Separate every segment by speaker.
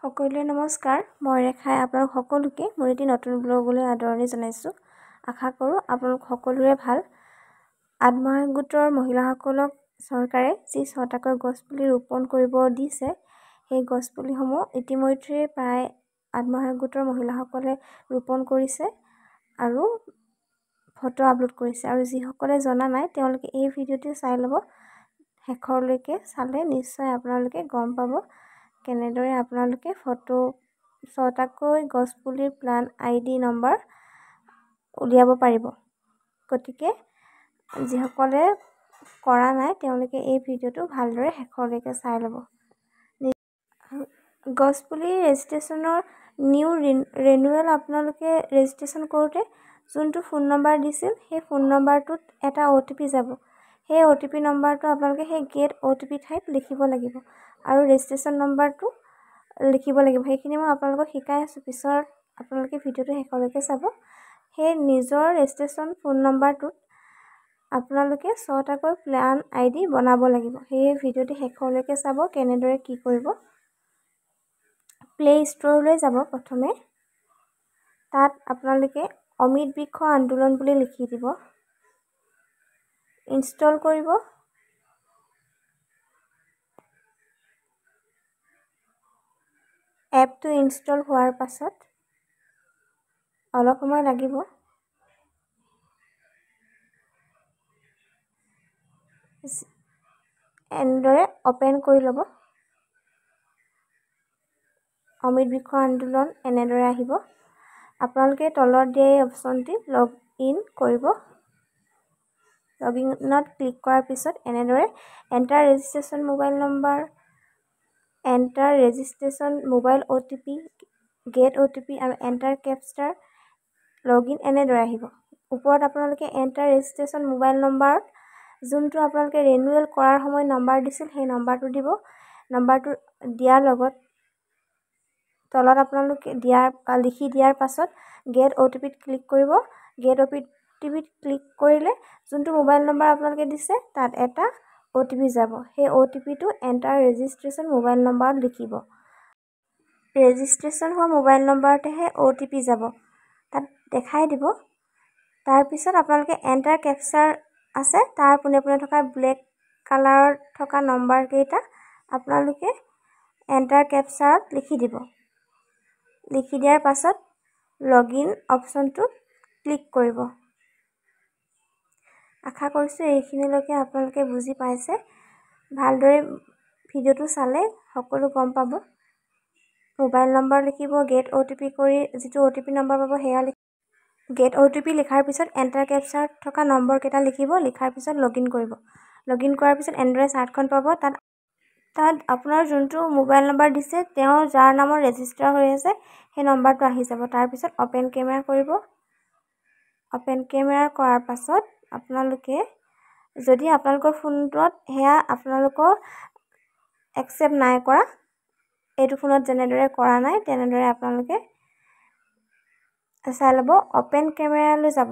Speaker 1: সকলোৱে নমস্কাৰ। মই ৰেখাই আপোনালোক সকলোকে মোৰ এটি নতুন ব্লগলৈ আদৰণি জনাইছোঁ। আশা কৰোঁ আপোনালোক সকলোৰে ভাল। আত্মসহায়ক গোটৰ মহিলাসকলক চৰকাৰে যি 6টাকৈ গছপুলি ৰোপণ কৰিব দিছে, সেই গছপুলিসমূহ ইতিমধ্যে প্ৰায় আত্মসহায়ক গোটৰ মহিলাসকলে ৰোপণ কৰিছে আৰু ফটো আপলোড কৰিছে। আৰু যিসকলে জনা নাই তেওঁলোকে এই ভিডিঅ'টি চাই ল'ব। শেষৰলৈকে চালে নিশ্চয় আপোনালোকে গম পাব কেনেদৰে আপোনালোকে ফটো 6টাকৈ গছপুলিৰ প্লান ID নম্বৰ উলিয়াব পাৰিব। গতিকে যিসকলে কৰা নাই তেওঁলোকে এই ভিডিঅ'টো ভালদৰে শেষৰলৈকে চাই ল'ব। গছপুলি ৰেজিষ্ট্ৰেশ্যনৰ নিউ ৰিনিউৱেল আপোনালোকে ৰেজিষ্ট্ৰেশ্যন কৰোঁতে যোনটো ফোন নম্বৰ দিছিল সেই ফোন নম্বৰটোত এটা OTP যাব। সেই OTP নম্বৰটো আপোনালোকে সেই গেট OTP ঠাইত লিখিব লাগিব আৰু ৰেজিষ্ট্ৰেশ্যন নম্বৰটো লিখিব লাগিব। সেইখিনি মই আপোনালোকক শিকাই আছোঁ, পিছত আপোনালোকে ভিডিঅ'টো শেষলৈকে চাব। সেই নিজৰ ৰেজিষ্ট্ৰেশ্যন ফোন নম্বৰটোত আপোনালোকে 6টাকৈ প্লান ID বনাব লাগিব। সেই ভিডিঅ'টো শেষলৈকে চাব কেনেদৰে কি কৰিব। প্লে ষ্ট'ৰলৈ যাব প্ৰথমে। তাত আপোনালোকে অমিত বৃক্ষ আন্দোলন বুলি লিখি দিব। ইনষ্টল কৰিব। এপটো ইনষ্টল হোৱাৰ পাছত অলপ সময় লাগিব। এনেদৰে অপেন কৰি ল'ব। অমিত বৃক্ষ আন্দোলন এনেদৰে আহিব। আপোনালোকে তলত দিয়া এই অপশ্যনটি লগ ইন কৰিব। লগ ইনত ক্লিক কৰাৰ পিছত এনেদৰে enter registration mobile number, enter registration mobile OTP, get OTP আৰু এণ্টাৰ কেপচাৰ লগ ইন এনেদৰে আহিব। ওপৰত আপোনালোকে এণ্টাৰ ৰেজিষ্ট্ৰেশ্যন মোবাইল নম্বৰত যোনটো আপোনালোকে ৰিনিউৱেল কৰাৰ সময়ত নম্বৰ দিছিল সেই নম্বৰটো দিব। নম্বৰটো দিয়াৰ লগত তলত আপোনালোকে লিখি দিয়াৰ পাছত গেট OTPত ক্লিক কৰিব। গেট OTPত ক্লিক কৰিলে যোনটো মোবাইল নম্বৰ আপোনালোকে দিছে তাত এটা OTP যাব। সেই OTPটো এণ্টাৰ ৰেজিষ্ট্ৰেশ্যন মোবাইল নম্বৰত লিখিব। ৰেজিষ্ট্ৰেশ্যন হোৱা মোবাইল নম্বৰতেহে OTP যাব, তাত দেখাই দিব। তাৰপিছত আপোনালোকে এণ্টাৰ কেপচাৰ আছে, তাৰ পোনে পোনে থকা ব্লেক কালাৰত থকা নম্বৰকেইটা আপোনালোকে এণ্টাৰ কেপচাৰত লিখি দিব। লিখি দিয়াৰ পাছত লগ ইন অপশ্যনটোত ক্লিক কৰিব। আশা কৰিছোঁ এইখিনিলৈকে আপোনালোকে বুজি পাইছে। ভালদৰে ভিডিঅ'টো চালে সকলো গম পাব। মোবাইল নম্বৰ লিখিব, গেট OTP কৰি যিটো OTP নম্বৰ পাব সেয়া লিখিব। গেট OTP লিখাৰ পিছত এণ্টাৰ কেপচাৰত থকা নম্বৰকেইটা লিখিব। লিখাৰ পিছত লগ ইন কৰিব। লগ ইন কৰাৰ পিছত এনেদৰে চাৰ্টখন পাব। তাত আপোনাৰ যোনটো মোবাইল নম্বৰ দিছে তেওঁ যাৰ নামত ৰেজিষ্টাৰ হৈ আছে সেই নম্বৰটো আহি যাব। তাৰপিছত অপেন কেমেৰা কৰিব। অপেন কেমেৰা কৰাৰ পাছত আপোনালোকে যদি আপোনালোকৰ ফোনটোত সেয়া আপোনালোকৰ একচেপ্ট নাই কৰা, এইটো ফোনত যেনেদৰে কৰা নাই তেনেদৰে আপোনালোকে চাই ল'ব। অপেন কেমেৰালৈ যাব।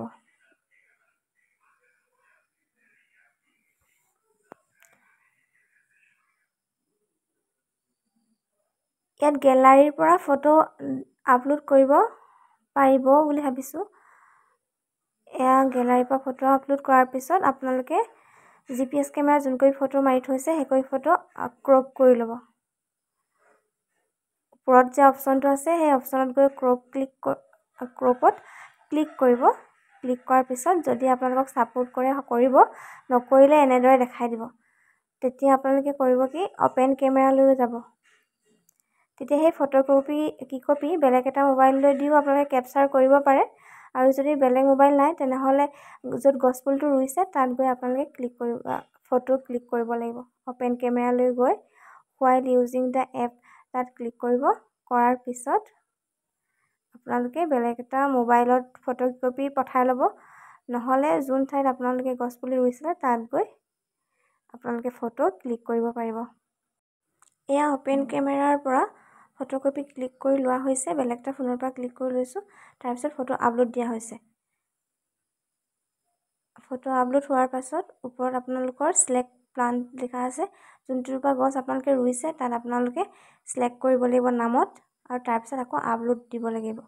Speaker 1: ইয়াত গেলাৰীৰ পৰা ফটো আপলোড কৰিব পাৰিব বুলি ভাবিছোঁ। এয়া গেলাৰীৰ পৰা ফটো আপলোড কৰাৰ পিছত আপোনালোকে GPS কেমেৰা যোনকৈ ফটো মাৰি থৈছে সেইকৈ ফটো ক্ৰপ কৰি ল'ব। ওপৰত যে অপশ্যনটো আছে সেই অপশ্যনত গৈ ক্ৰপত ক্লিক কৰিব। ক্লিক কৰাৰ পিছত যদি আপোনালোকক ছাপোৰ্ট কৰিব, নকৰিলে এনেদৰে দেখাই দিব। তেতিয়া আপোনালোকে কৰিব কি, অপেন কেমেৰালৈ যাব। তেতিয়া সেই ফটোকপি বেলেগ এটা মোবাইললৈ দিও আপোনালোকে কেপচাৰ কৰিব পাৰে। আৰু যদি বেলেগ মোবাইল নাই তেনেহ'লে য'ত গছপুলিটো ৰুইছে তাত গৈ আপোনালোকে ফটো ক্লিক কৰিব লাগিব। অপেন কেমেৰালৈ গৈ হোৱাইল ইউজিং দ্য এপ তাত ক্লিক কৰিব। কৰাৰ পিছত আপোনালোকে বেলেগ এটা মোবাইলত ফটোকপি পঠাই ল'ব। নহ'লে যোন ঠাইত আপোনালোকে গছপুলি ৰুইছিলে তাত গৈ আপোনালোকে ফটো ক্লিক কৰিব পাৰিব। এয়া অপেন কেমেৰাৰ পৰা ফটোকপি ক্লিক কৰি লোৱা হৈছে। বেলেগ এটা ফোনৰ পৰা ক্লিক কৰি লৈছোঁ। তাৰপিছত ফটো আপলোড দিয়া হৈছে। ফটো আপলোড হোৱাৰ পাছত ওপৰত আপোনালোকৰ চিলেক্ট প্লান্ট লিখা আছে যোনটোপা গছ আপোনালোকে ৰুইছে তাত আপোনালোকে সিলেক্ট কৰিব লাগিব নামত আৰু তাৰপিছত আকৌ আপলোড দিব লাগিব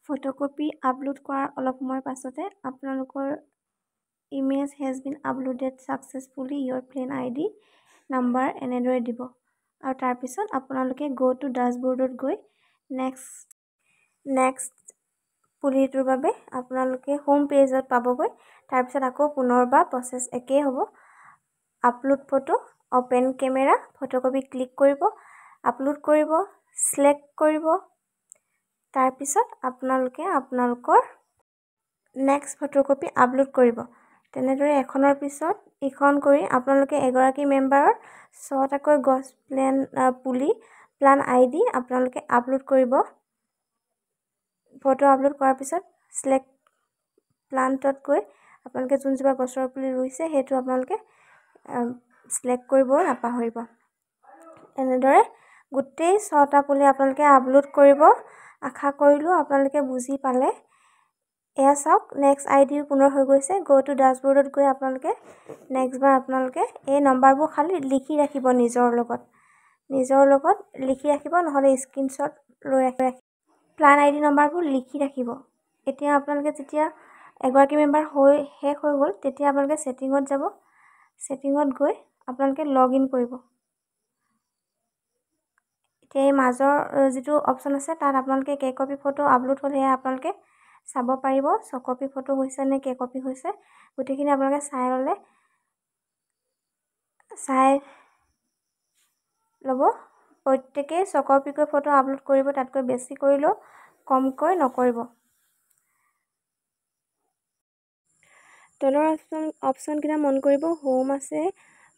Speaker 1: ফটোকপি আপলোড কৰাৰ অলপ সময় পাছতে আপোনালোকৰ image has been uploaded successfully your plan ID number এনেদৰে দিব আৰু তাৰপিছত আপোনালোকে গো টু ডাছবৰ্ডত গৈ নেক্সট পুলিটোৰ বাবে আপোনালোকে হোম পেজত পাবগৈ তাৰপিছত আকৌ পুনৰবাৰ প্ৰচেছ একেই হ'ব upload photo open camera photocopy click কৰিব আপলোড কৰিব সিলেক্ট কৰিব তাৰপিছত আপোনালোকে আপোনালোকৰ নেক্সট ফটোকপি আপলোড কৰিব তেনেদৰে এখনৰ পিছত ইখন কৰি আপোনালোকে এগৰাকী মেম্বাৰৰ 6টাকৈ গছ প্লান আইডি আপোনালোকে আপলোড কৰিব ফটো আপলোড কৰাৰ পিছত সিলেক্ট প্লান্টত গৈ আপোনালোকে যোনজোপা গছৰ পুলি ৰুইছে সেইটো আপোনালোকে সিলেক্ট কৰিব নাপাহৰিব এনেদৰে গোটেই 6টা পুলি আপোনালোকে আপলোড কৰিব আশা কৰিলোঁ আপোনালোকে বুজি পালে এয়া চাওক নেক্সট আইডি পুনৰ হৈ গৈছে গো টু ডাছবৰ্ডত গৈ আপোনালোকে নেক্সটবাৰ আপোনালোকে এই নম্বৰবোৰ খালি লিখি ৰাখিব নিজৰ লগত লিখি ৰাখিব নহ'লে স্ক্ৰীনশ্বট লৈ ৰাখিব প্লান আইডি নম্বৰবোৰ লিখি ৰাখিব এতিয়া আপোনালোকে যেতিয়া এগৰাকী মেম্বাৰ শেষ হৈ গ'ল তেতিয়া আপোনালোকে সেটিঙত যাব সেটিঙত গৈ আপোনালোকে লগ ইন কৰিব এতিয়া এই মাজৰ যিটো অপচন আছে তাত আপোনালোকে কে কপি ফটো আপলোড হ'লে আপোনালোকে চাব পাৰিব 6 কপি ফটো হৈছে নে কে কপি হৈছে গোটেইখিনি আপোনালোকে চাই ল'ব প্ৰত্যেকেই 6 কপিকৈ ফটো আপলোড কৰিব তাতকৈ বেছি কৰিলেও কমকৈ নকৰিব তলৰ অপচনকেইটা মন কৰিব হোম আছে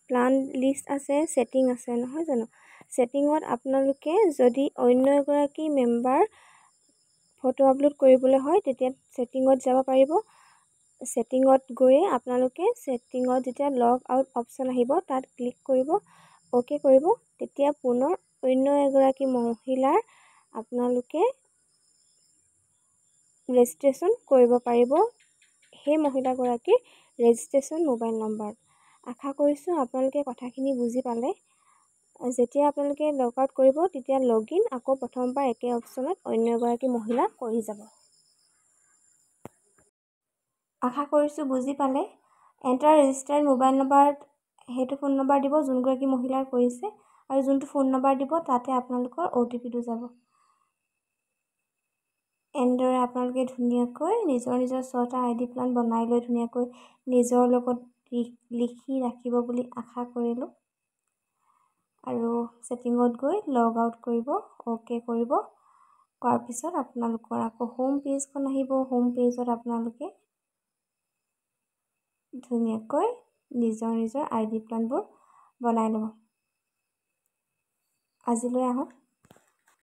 Speaker 1: প্লান লিষ্ট আছে সেটিং আছে নহয় জানো সেটিঙত আপোনালোকে যদি অন্য এগৰাকী মেম্বাৰ ফটো আপলোড কৰিবলৈ হয় তেতিয়া সেটিঙত যাব পাৰিব সেটিঙত গৈ আপোনালোকে সেটিঙত যেতিয়া লগ আউট অপচন আহিব তাত ক্লিক কৰিব ওকে কৰিব তেতিয়া পুনৰ অন্য এগৰাকী মহিলাৰ আপোনালোকে ৰেজিষ্ট্ৰেশ্যন কৰিব পাৰিব সেই মহিলাগৰাকীৰ ৰেজিষ্ট্ৰেশ্যন মোবাইল নম্বৰ আশা কৰিছোঁ আপোনালোকে কথাখিনি বুজি পালে যেতিয়া আপোনালোকে লগ আউট কৰিব তেতিয়া লগ ইন আকৌ প্ৰথমবাৰ একে অপচনত অন্য এগৰাকী মহিলা কৰি যাব আশা কৰিছোঁ বুজি পালে এণ্টাৰ ৰেজিষ্টাৰ্ড মোবাইল নম্বৰত সেইটো ফোন নম্বৰ দিব যোনগৰাকী মহিলাৰ কৰিছে আৰু যোনটো ফোন নম্বৰ দিব তাতে আপোনালোকৰ OTPটো যাব এনেদৰে আপোনালোকে ধুনীয়াকৈ নিজৰ 6টা আইডি প্লান বনাই লৈ ধুনীয়াকৈ নিজৰ লগত লিখি ৰাখিব বুলি আশা কৰিলোঁ আৰু সেটিঙত গৈ লগ আউট কৰিব ওকে কৰিব কৰাৰ পিছত আপোনালোকৰ আকৌ হোম পেজখন আহিব হোম পেজত আপোনালোকে ধুনীয়াকৈ নিজৰ আইডি প্লানবোৰ বনাই ল'ব আজিলৈ আহক